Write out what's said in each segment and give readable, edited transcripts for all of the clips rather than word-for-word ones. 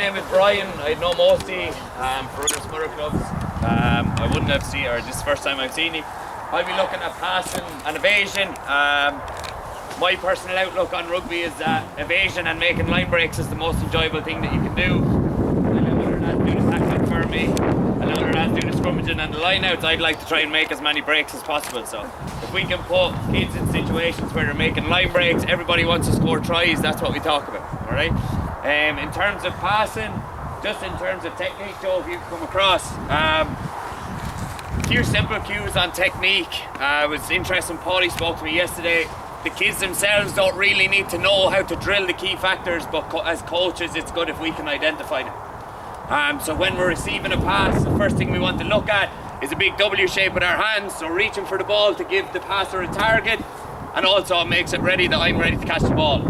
name is Bryan. I know Mosty for other smaller clubs. I wouldn't have seen, or this is the first time I've seen him. I'll be looking at passing and evasion. My personal outlook on rugby is that evasion and making line breaks is the most enjoyable thing that you can do. And whether that's do the tackling for me, and whether that's do the scrummaging and the line outs, I'd like to try and make as many breaks as possible. So if we can put kids in situations where they're making line breaks, everybody wants to score tries, that's what we talk about, alright? In terms of passing, just in terms of technique, Joe, if you've come across, few simple cues on technique. It was interesting, Paulie spoke to me yesterday. The kids themselves don't really need to know how to drill the key factors, but as coaches it's good if we can identify them. So when we're receiving a pass, the first thing we want to look at is a big W shape with our hands, so reaching for the ball to give the passer a target, and also it makes it ready that I'm ready to catch the ball.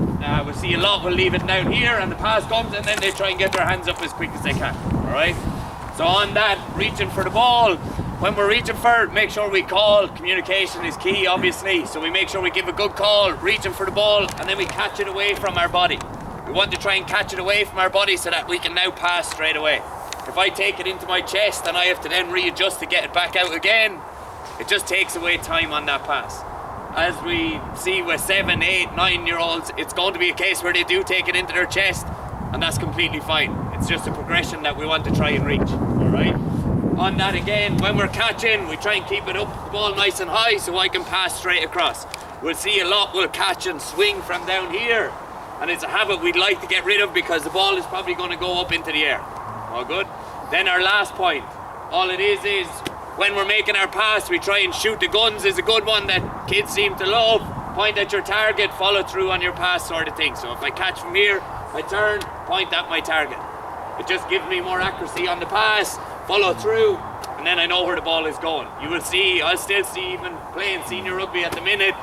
We'll see a lot, we'll leave it down here and the pass comes and then they try and get their hands up as quick as they can, alright? So on that, reaching for the ball, when we're reaching for it, make sure we call. Communication is key, obviously, so we make sure we give a good call, reaching for the ball, and then we catch it away from our body. We want to try and catch it away from our body so that we can now pass straight away. If I take it into my chest and I have to then readjust to get it back out again, it just takes away time on that pass. As we see with 7, 8, 9-year-olds, it's going to be a case where they do take it into their chest, and that's completely fine. It's just a progression that we want to try and reach, alright? On that again, when we're catching, we try and keep it up, the ball nice and high so I can pass straight across. We'll see a lot, we'll catch and swing from down here, and it's a habit we'd like to get rid of because the ball is probably going to go up into the air. All good? Then our last point, all it is when we're making our pass, we try and shoot the guns is a good one that kids seem to love. Point at your target, follow through on your pass sort of thing. So if I catch from here, I turn, point at my target. It just gives me more accuracy on the pass, follow through, and then I know where the ball is going. You will see, I'll still see, even playing senior rugby at the minute,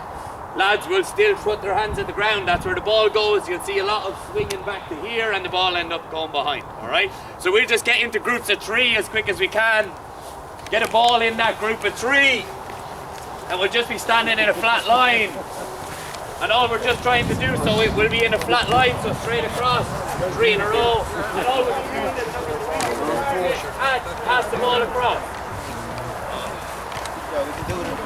lads will still put their hands at the ground, that's where the ball goes. You'll see a lot of swinging back to here and the ball end up going behind, alright? So we'll just get into groups of 3 as quick as we can. Get a ball in that group of 3, and we'll just be standing in a flat line. And all we're just trying to do, so it will be in a flat line, so straight across, 3 in a row. And all we're doing is pass the ball across. Yeah, we can do it.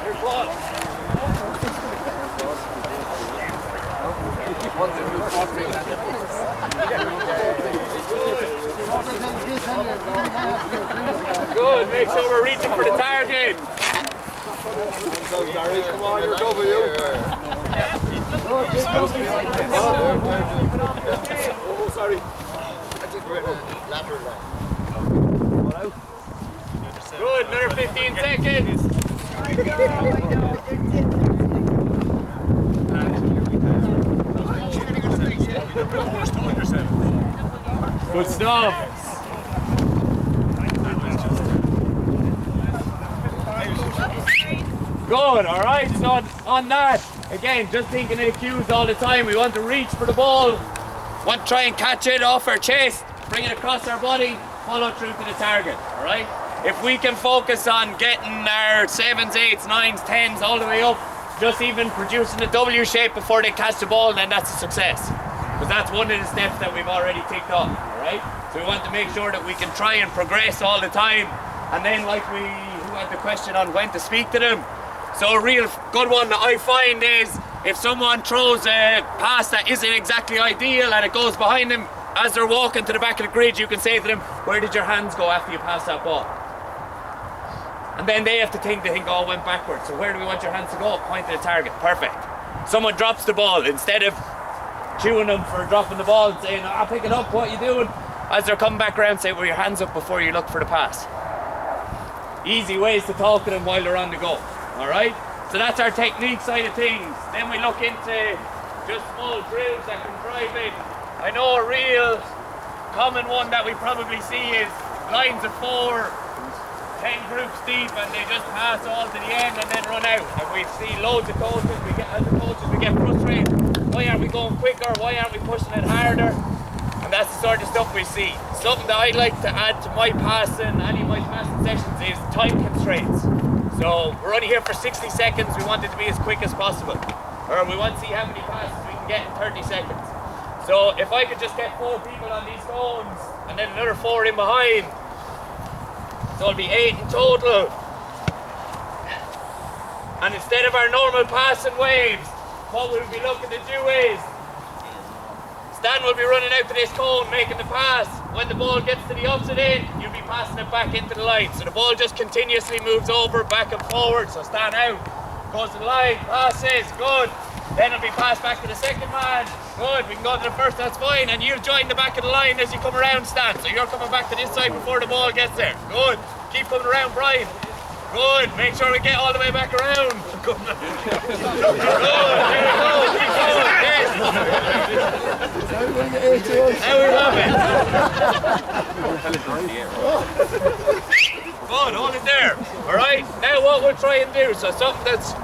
Here's ball. Good, make sure we're reaching for the target. Come on, you're W. Oh, sorry. I think we're in a lateral line. Good, another 15 seconds. Good stuff. Good, alright, so on that, again, just thinking of the cues all the time. We want to reach for the ball, want to try and catch it off our chest, bring it across our body, follow through to the target, alright? If we can focus on getting our 7s, 8s, 9s, 10s all the way up, just even producing a W shape before they catch the ball, then that's a success. Because that's one of the steps that we've already ticked off, alright? So we want to make sure that we can try and progress all the time. And then like who had the question on when to speak to them. So a real good one that I find is if someone throws a pass that isn't exactly ideal and it goes behind them, as they're walking to the back of the grid, you can say to them, where did your hands go after you passed that ball? And then they have to think, oh, it went backwards. So where do we want your hands to go? Point to the target, perfect. Someone drops the ball, instead of chewing them for dropping the ball and saying, I'll pick it up, what are you doing? As they're coming back around, say, well, your hands up before you look for the pass. Easy ways to talk to them while they're on the go. Alright, so that's our technique side of things. Then we look into just small drills that can drive it. I know a real common one that we probably see is lines of 4, 10 groups deep, and they just pass all to the end and then run out. And we see loads of coaches, as coaches we get frustrated. Why aren't we going quicker? Why aren't we pushing it harder? And that's the sort of stuff we see. Something that I'd like to add to my passing, any of my passing sessions, is time constraints. So we're only here for 60 seconds. We want it to be as quick as possible. Or we want to see how many passes we can get in 30 seconds. So if I could just get 4 people on these cones and then another 4 in behind, so it'll be 8 in total. And instead of our normal passing waves, what we'll be looking to do is Stan will be running out to this cone, making the pass. When the ball gets to the opposite end, you'll be passing it back into the line. So the ball just continuously moves over, back and forward. So Stan out, goes to the line, passes, good. Then it'll be passed back to the second man. Good, we can go to the first, that's fine. And you'll join the back of the line as you come around, Stan. So you're coming back to this side before the ball gets there. Good, keep coming around, Bryan. Good, make sure we get all the way back around. Good, there we go, keep going, yes. Now we have it. Good, hold it there. Alright, now what we'll try and do, so something that's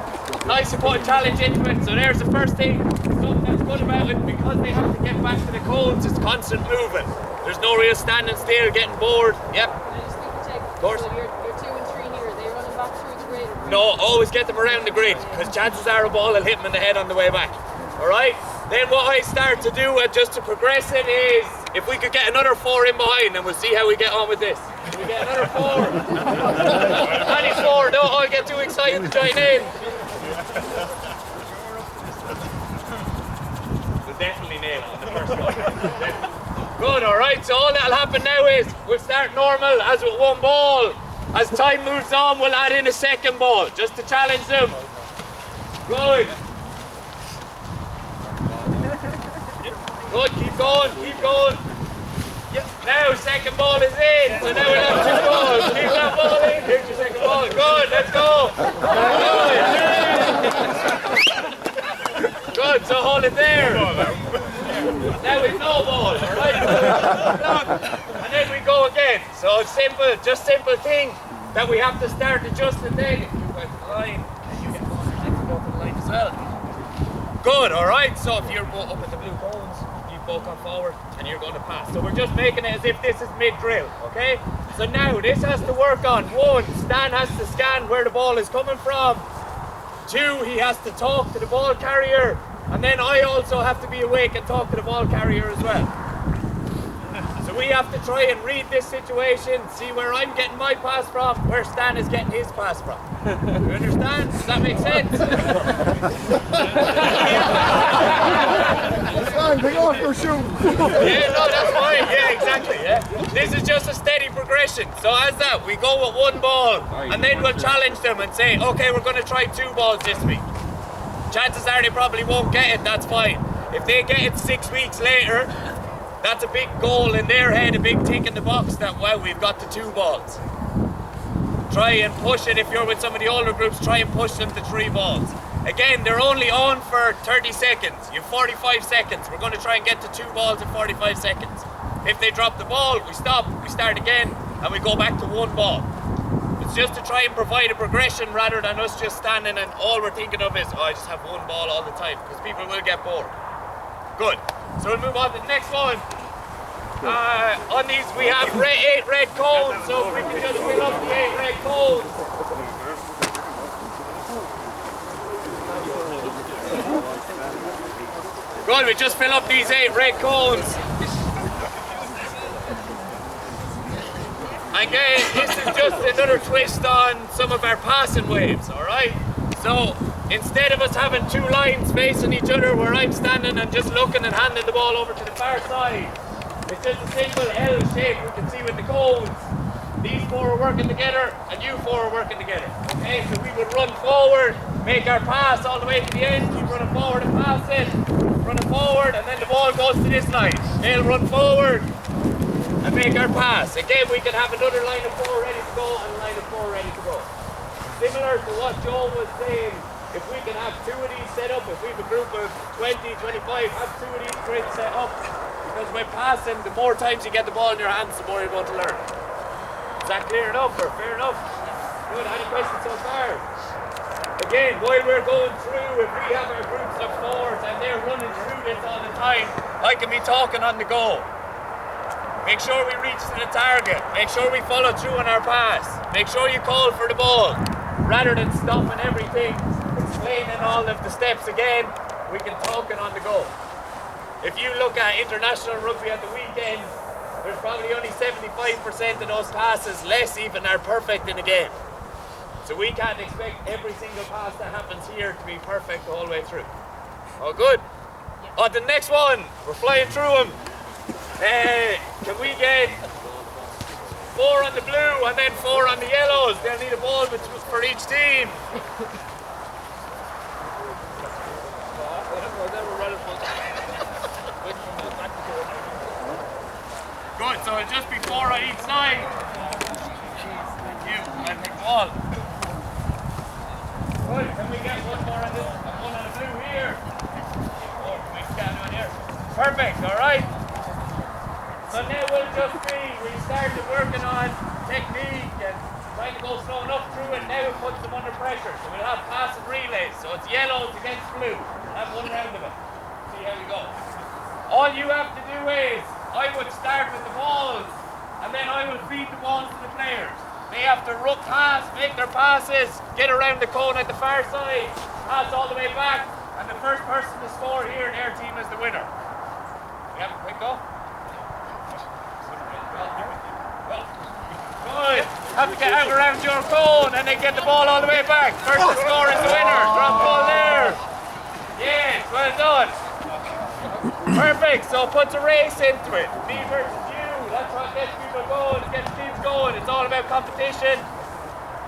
nice to put a challenge into it. So there's the first thing. Something that's good about it, because they have to get back to the cones, it's constant movement. There's no real standing still, getting bored. Yep. I just need to check. Of course. So you're 2 and 3 here. Are they running back through the grid? No, always get them around the grid, because chances are a ball will hit them in the head on the way back. Alright? Then what I start to do, just to progress it, is if we could get another 4 in behind, and we'll see how we get on with this. If we get another 4. Any 4, don't all get too excited to join in. We'll definitely nail on the first one. Good, alright, so all that'll happen now is we'll start normal as with 1 ball. As time moves on, we'll add in a second ball, just to challenge them. Good. Good, keep going, keep going. Now, second ball is in, so now we'll have 2 balls. Keep that ball in, here's your second ball. Good, let's go. Good. Good, so hold it there. Now we've no ball, alright? And then we go again. So it's simple, just simple thing that we have to start adjusting then. If you go to the line, and you get the go to the line as well. Good, alright, so if you're up at the blue cones, you both come forward and you're going to pass. So we're just making it as if this is mid-drill, okay? So now this has to work on 1, Stan has to scan where the ball is coming from. 2, he has to talk to the ball carrier. And then I also have to be awake and talk to the ball carrier as well. So we have to try and read this situation, see where I'm getting my pass from, where Stan is getting his pass from. You understand? Does that make sense? It's fine, take off your shoe. Yeah, no, that's fine. Yeah, exactly. Yeah. This is just a steady progression. So as that, we go with 1 ball, and then we'll challenge them and say, okay, we're going to try 2 balls this week. Chances are they probably won't get it, that's fine. If they get it 6 weeks later, that's a big goal in their head, a big tick in the box that, well, we've got the 2 balls. Try and push it, if you're with some of the older groups, try and push them to 3 balls. Again, they're only on for 30 seconds. You have 45 seconds. We're going to try and get to 2 balls in 45 seconds. If they drop the ball, we stop, we start again, and we go back to 1 ball. It's just to try and provide a progression rather than us just standing and all we're thinking of is, oh, I just have 1 ball all the time, because people will get bored. Good. So we'll move on to the next one. On these we have 8 red cones, so if we can just fill up the 8 red cones. Good, we just fill up these 8 red cones. Again, this is just another twist on some of our passing waves, alright? So, instead of us having 2 lines facing each other where I'm standing and just looking and handing the ball over to the far side, it's just a simple L shape we can see with the cones. These 4 are working together and you 4 are working together. Okay, so we would run forward, make our pass all the way to the end, keep running forward and pass it, running forward, and then the ball goes to this line. They'll run forward and make our pass. Again, we can have another line of 4 ready to go and a line of 4 ready to go. Similar to what Joe was saying, if we can have 2 of these set up, if we have a group of 20, 25, have 2 of these grids set up, because by passing, the more times you get the ball in your hands, the more you're going to learn. Is that clear enough or fair enough? Good, any questions so far? Again, while we're going through, if we have our groups of 4s and they're running through this all the time, I can be talking on the go. Make sure we reach to the target. Make sure we follow through on our pass. Make sure you call for the ball. rather than stopping everything, explaining all of the steps again, we can talk it on the go. If you look at international rugby at the weekend, there's probably only 75% of those passes, less even, are perfect in a game. So we can't expect every single pass that happens here to be perfect the whole way through. All good? On the next one, we're flying through them. Can we get 4 on the blue and then 4 on the yellows? They'll need a ball for each team. Good, so it'll just be 4 on each side. Thank you, and the ball. Good, can we get one more on this, one on the blue here? Or can we scan on here? Perfect, alright. So now we'll just see, we started working on technique and trying to go slow enough through it. Now it puts them under pressure. So we'll have pass and relays. So it's yellows against blue. We'll have one round of it. See how we go. All you have to do is, I would start with the balls, and then I would feed the balls to the players. They have to pass, make their passes, get around the cone at the far side, pass all the way back, and the first person to score here in their team is the winner. We have a quick go? Good. Have to get out around your cone and then get the ball all the way back. First to score is the winner. Drop ball there. Yes, well done. Perfect, so it puts a race into it. Me versus you, that's what gets people going, it gets teams going. It's all about competition.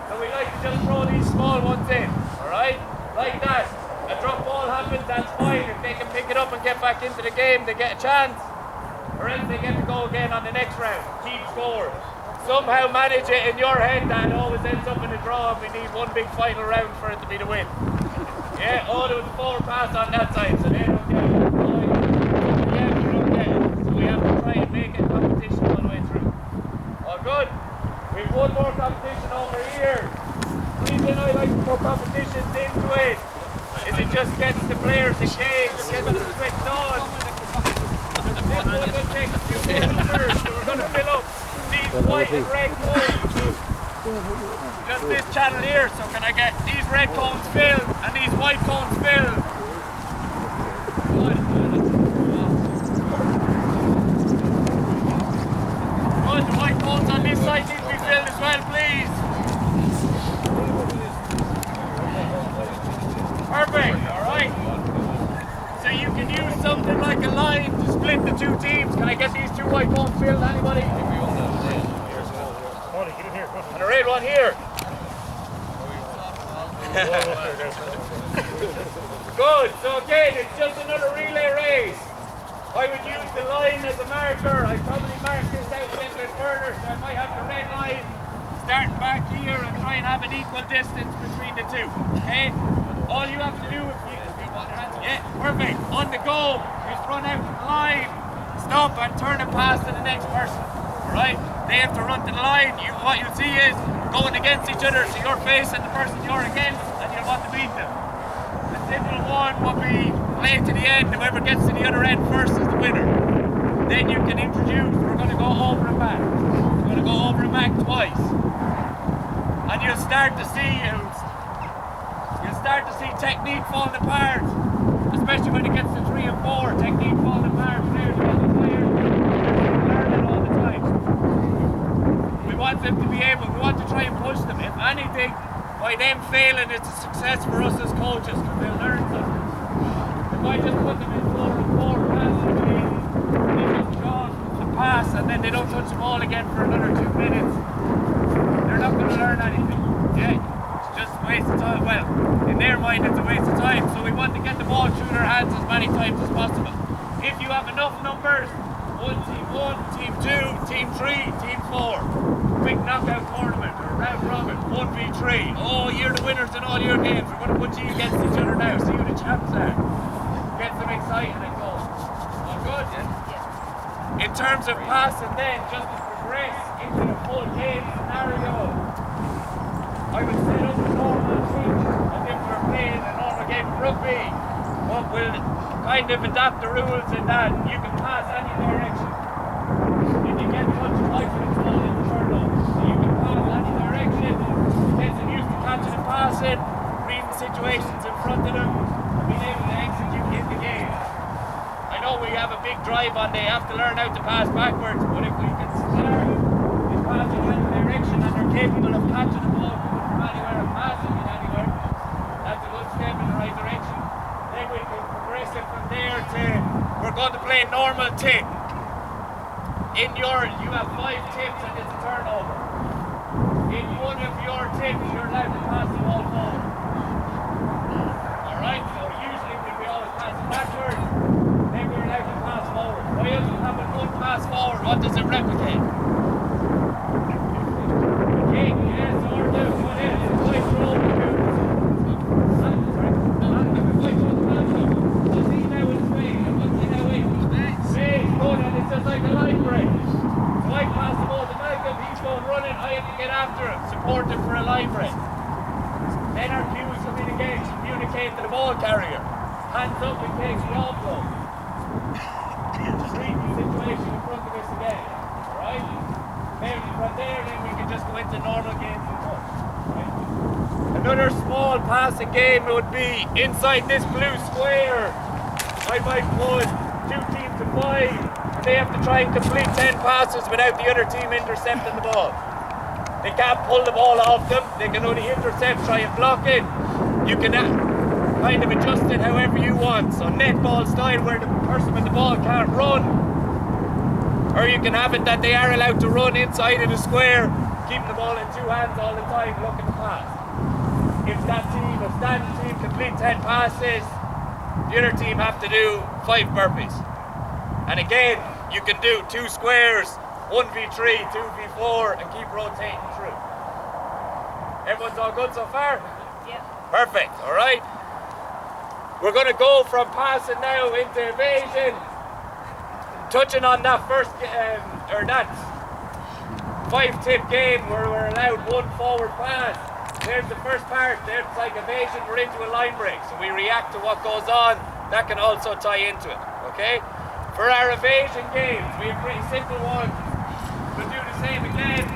So we like to just throw these small ones in, alright? Like that. A drop ball happens, that's fine. If they can pick it up and get back into the game, they get a chance. Or else they get to go again on the next round. Keep score. Somehow manage it in your head that it always ends up in a draw and we need one big final round for it to be the win. Yeah, oh, there was a forward pass on that side, so they don't get it. We have to try and make it competition all the way through. All good? We have one more competition over here. The reason I like to put competitions into it is it just gets the players engaged, it gets them switched on. This one will take a few more meters, so we're going to fill up these white and red cones. Just this channel here, so can I get these red cones filled and these white cones filled? Good. Good, the white cones on this side need to be filled as well, please. Perfect, alright. So you can use something like a line to split the two teams. Can I get these two white cones filled, anybody? And a red one here. Good, so again, it's just another relay race. I would use the line as a marker. I probably mark this out a little bit further, so I might have the red line starting back here and try and have an equal distance between the two. Okay? All you have to do if you want your hands, yeah, perfect. On the go, just run out to the line, stop and turn and pass to the next person. Alright? They have to run to the line. What you'll see is going against each other, so you're facing the person you're against and you'll want to beat them. The simple one will be play to the end. Whoever gets to the other end first is the winner. Then you can introduce, we're going to go over and back. We're going to go over and back twice. And you'll start to see technique falling apart. Especially when it gets to 3 and 4, technique falling apart. Players learn it all the time. We want them to be able, we want to try and push them. If anything, by them failing, it's a success for us as coaches because they'll learn something. If I just put them in 4 and 4 passes, they just draw the pass and then they don't touch the ball again for another 2 minutes, they're not going to learn anything. Yeah, it's just a waste of time. Well, in their mind it's a waste of time, so we want to get the ball through their hands as many times as possible. If you have enough numbers, team 1, team 2, team 3, team 4. Quick knockout tournament or round robin, 1v3. Oh, you're the winners in all your games. We're going to put you against each other now, see who the champs are. Get them excited and go. All good? Yeah. In terms of passing then, just to progress into the full game scenario, I would set up a normal pitch as if we're playing a normal game of rugby, but we'll kind of adapt the rules in that you can pass any direction. If you get touched twice, it's all in the turnover. So you can pass any direction. Gets them used to catching passing, reading situations in front of them, and being able to execute in the game. I know we have a big drive on, they have to learn how to pass backwards, but if we can start with passing in any direction and they're capable of catching the ball from anywhere and passing it anywhere, that's a good step in the right direction. Then we can progress it from there to, we're going to play normal tip. You have 5 tips and it's a turnover. In one of your tips, you're allowed to pass the ball forward. Alright, so usually we always pass it backwards, then we're allowed to pass forward. Why does it have a good pass forward? What does it replicate? Kick, yes, or do, what is it? Quite throw, it's just like a line break. So I pass the ball to Malcolm, he's going running, I have to get after him, support him for a line break. Then our cues come in again, communicate to the ball carrier. Hands up and takes the offload. Read the situation in front of us again. Alright? Then from there, then we can just go into normal games and touch. Right? Another small passing game would be inside this blue square. I might put 2 teams to 5. They have to try and complete 10 passes without the other team intercepting the ball. They can't pull the ball off them, they can only intercept, try and block it. You can kind of adjust it however you want. So netball style where the person with the ball can't run. Or you can have it that they are allowed to run inside of the square, keeping the ball in 2 hands all the time, looking to pass. If that team complete 10 passes, the other team have to do 5 burpees. And again, you can do 2 squares, 1v3, 2v4, and keep rotating through. Everyone's all good so far? Yeah. Perfect, all right? We're going to go from passing now into evasion. Touching on that first, that 5-tip game where we're allowed 1 forward pass. There's the first part, there's like evasion, we're into a line break. So we react to what goes on, that can also tie into it, okay? For our evasion games, we have pretty simple ones. We'll do the same again.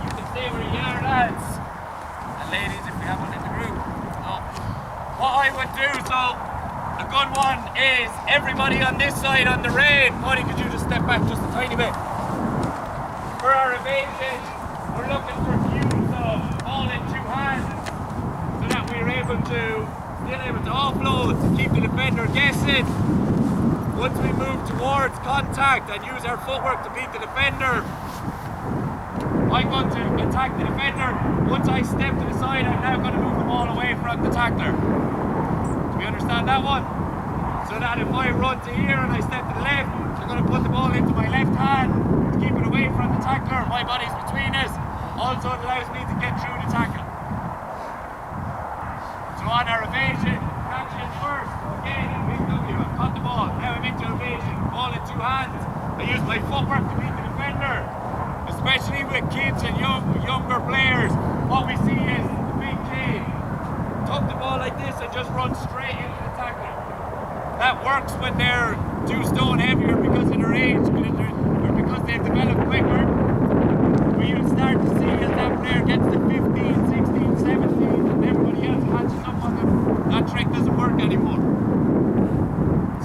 You can stay where you are, lads. And ladies, if we have one in the group. So, what I would do, so a good one is everybody on this side on the rain. Buddy, could you just step back just a tiny bit? For our evasion, we're looking for cues of all in 2 hands so that we're able to offload, to keep the defender guessing. Once we move towards contact and use our footwork to beat the defender, I'm going to attack the defender. Once I step to the side, I'm now going to move the ball away from the tackler. Do we understand that one? So that if I run to here and I step to the left, I'm going to put the ball into my left hand to keep it away from the tackler. My body's between us. Also, it allows me to get through the tackle. So on our evasion, action first. Again, big W, I've caught the ball. Now I'm into evasion. Ball in 2 hands. I use my footwork to beat the defender. Especially with kids and younger players, what we see is the big kid tuck the ball like this and just run straight into the tackler. That works when they're 2 stone heavier because of their age, or because they've developed quicker. But you'll start to see as that player gets to 15, 16, 17, and everybody else catches up on them, that trick doesn't work anymore.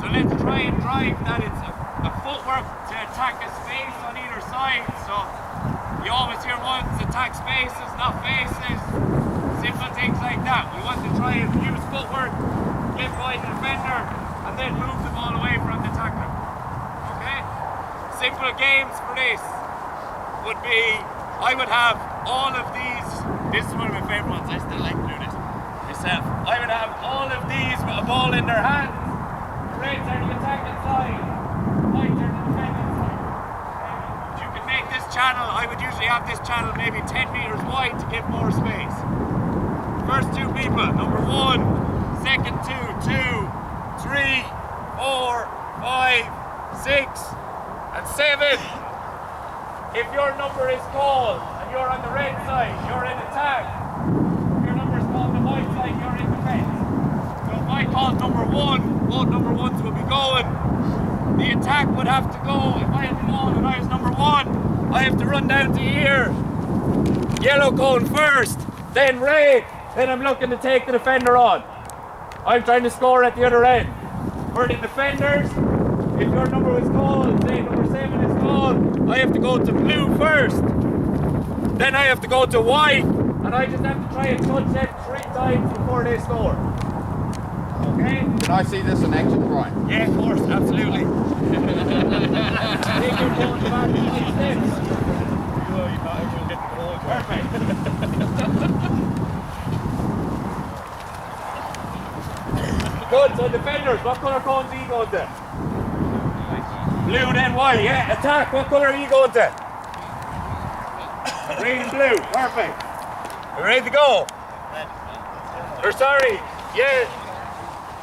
So let's try and drive that it's a footwork to attack a space on either side. So you always hear ones attack spaces, not faces. Simple things like that. We want to try and use footwork, get by the defender, and then move the ball away from the tackler. Okay? Simple games for this would be, I would have all of these. This is one of my favourite ones. I still like to do this myself. I would have all of these with a ball in their hands. The reds are the attacking side. Whites are the defending side. You can make this channel, I would usually have this channel maybe 10 metres wide to give more space. First 2 people, number 1, second 2, 2, 3, 4, 5, 6, and 7. If your number is called and you're on the red side, you're in attack. If your number is called on the white side, you're in defence. So if I call number 1, both number 1s will be going. The attack would have to go. If I had the ball and I was number 1, I have to run down to here. Yellow going first, then red, then I'm looking to take the defender on. I'm trying to score at the other end. For the defenders, if your number is called, say number 7 is called, I have to go to blue first. Then I have to go to white, and I just have to try and touch them 3 times before they score. Okay? Can I see this in action, Bryan? Yeah, of course, absolutely. Take your ball back 5 steps. Perfect. Good, so defenders, what colour cones are you going to? Blue then white, yeah. Attack, what colour are you going to? Green and blue, perfect. You ready to go? Or sorry, yeah.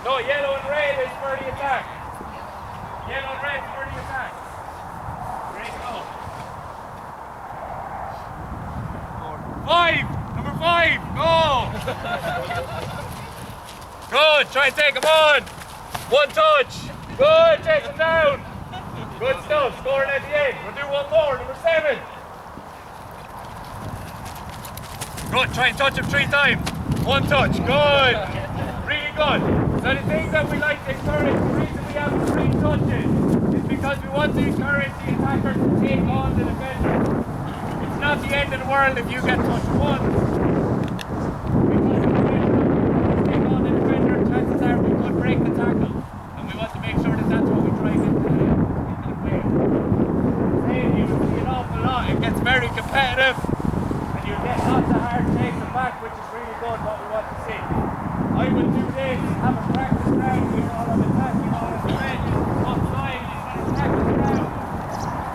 No, yellow and red is for the attack. Yellow and red is for the attack. Ready to go. 5, number 5, go! Good, try and take him on. 1 touch. Good, chase him down. Good stuff, scoring at the end. We'll do one more, number 7. Good, try and touch him 3 times. 1 touch, good. Really good. So the thing that we like to encourage, the reason we have 3 touches is because we want to encourage the attacker to take on the defender. It's not the end of the world if you get touched once. Because if you take on the defender, chances are we could break the tackle. And we want to make sure that that's what we try into the play. Saying you will see an awful lot. It gets very competitive. You get lots of hard takes and back, which is really good, what we want to see. I will do this, have a practice round, you're all on attack, you're all on the red, offside, you're going to practice round,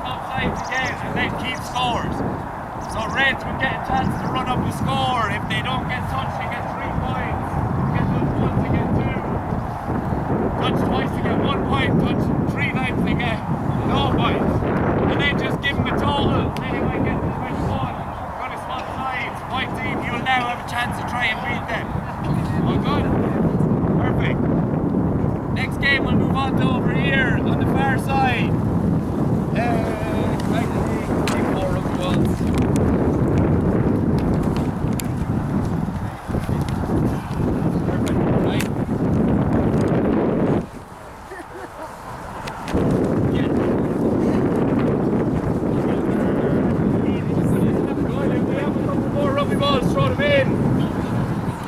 offsides again, and then keep scores. So Reds will get a chance to run up the score. If they don't get touched, they get 3 points. Get touched once, they get 2. Touch twice, they get 1 point. Touch 3 times, they get no points. And then just give them a total. Then they might get to 21. White team, you will now have a chance to try and beat them. All good? Perfect. Next game we'll move on to over here on the far side. Right, take 4 rugby balls. Perfect, right?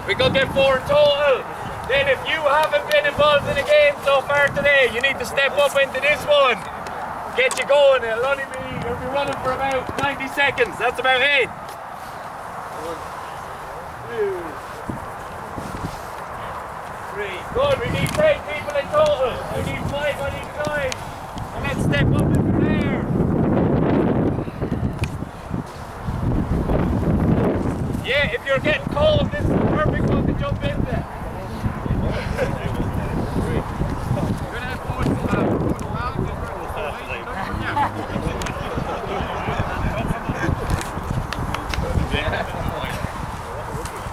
We could get 4 in total. Then if you haven't been involved in a game so far today, you need to step up into this one. Get you going. You'll be running for about 90 seconds. That's about it. 1, 2, 3. Good. We need 10 people in total. I need 5 on each side. And let's step up into there. Yeah, if you're getting cold, this is the perfect one to jump into.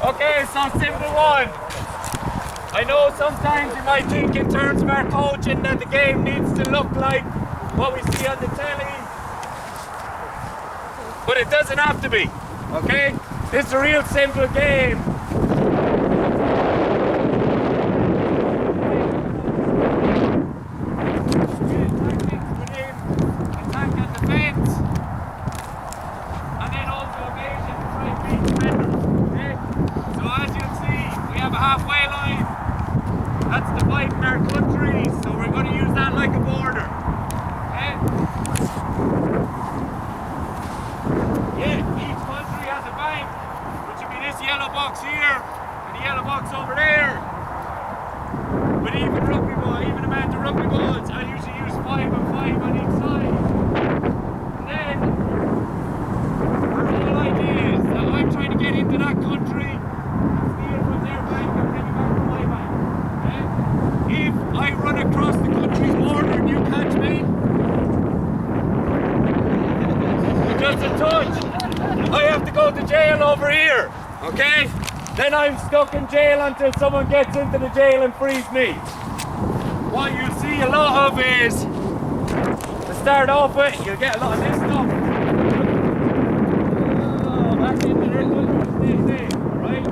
Okay, so simple one. I know sometimes you might think in terms of our coaching that the game needs to look like what we see on the telly, but it doesn't have to be, okay? It's a real simple game. Attack and defense. And then also evasion to try and beat defenders. Okay? So as you'll see, we have a halfway line. That's dividing our countries. So we're going to use that like a border. Okay? Yeah, each country has a bank, which would be this yellow box here and the yellow box over there. But even rugby ball, even amount of rugby balls, I usually use 5 and 5 on each side. And then our whole idea is that I'm trying to get into that country and steal from their bank and bring it back to my bank. Okay? If I run across the country's border and you catch me, just a touch, I have to go to jail over here, okay? Then I'm stuck in jail until someone gets into the jail and frees me. What you see a lot of is, to start off with, you'll get a lot of this stuff. Oh, back into this one, right?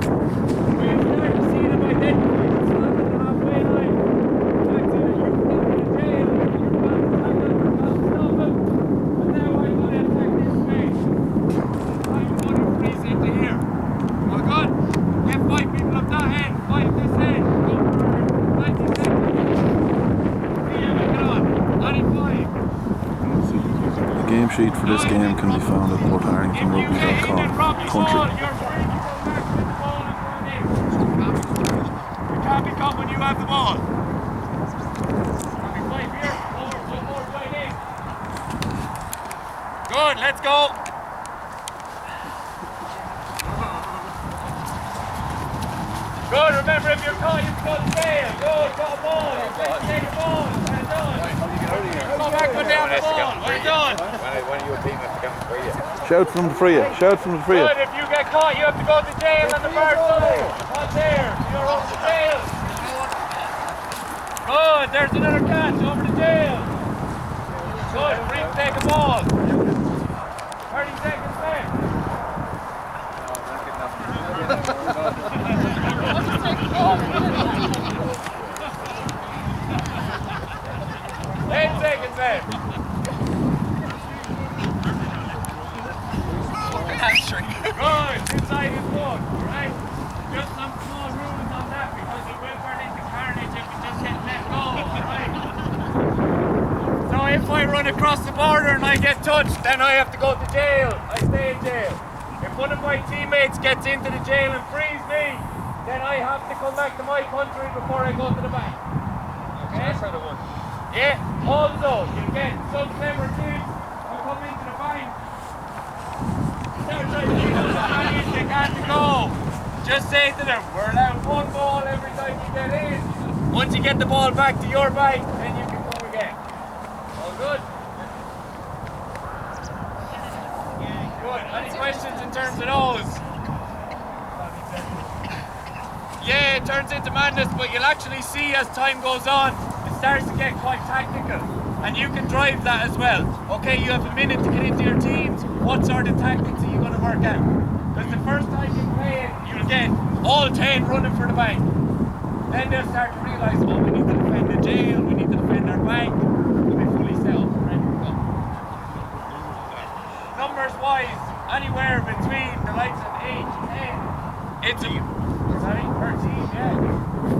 sheet for this game can be found at portarlingtonrugby.com. Country. You can't be caught when you have the ball. Good, let's go. Good, remember if you're caught, you can go to jail. Good, got a ball. Take a ball. Well done. Go back, put down the ball. Well done. One of your team has to come for you. Shout from the free. Shout from the free. Good, if you get caught, you have to go to jail on the far side. Not there. You're over to jail. Good, there's another catch. Over to jail. Good, free to take a ball. 30 seconds left. 10 seconds left. Good, inside his book, right? Just some small rules on that because it will turn into carnage if we just get let go, right? So if I run across the border and I get touched, then I have to go to jail. I stay in jail. If one of my teammates gets into the jail and frees me, then I have to come back to my country before I go to the bank. Okay? Yeah, also, you get some clever kids who come into the bank. They're trying to get the money, they can't go. Just say to them, we're allowed one ball every time you get in. Once you get the ball back to your bank, then you can come again. All good? Good. Any questions in terms of those? Yeah, it turns into madness, but you'll actually see as time goes on, it starts to get quite tactical. And you can drive that as well. Okay, you have a minute to get into your teams. What sort of tactics are you going to work out? Because the first time you play it, you'll get all 10 running for the bank. Then they'll start to realise, oh, we need to defend the jail, we need to defend our bank. We'll be fully set up and ready to go. Numbers wise, anywhere between the likes of 8 to 10. It's a 13, yeah.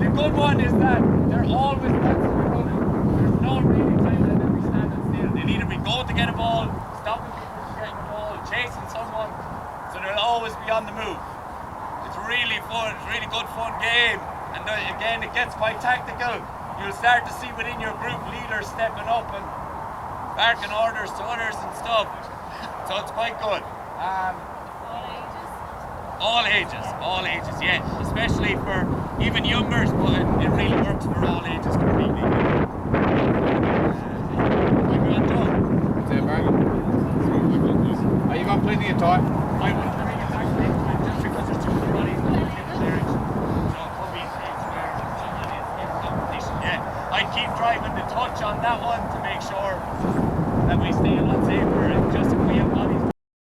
The good one is that they're always constantly running. There's no really time that they'll be standing still. They'll either be going to get a ball, stopping people from getting the ball, chasing someone. So they'll always be on the move. It's really fun, it's really good fun game. And again, it gets quite tactical. You'll start to see within your group leaders stepping up and barking orders to others and stuff. So it's quite good. All ages, yeah. Especially for even youngers, but it really works for all ages completely.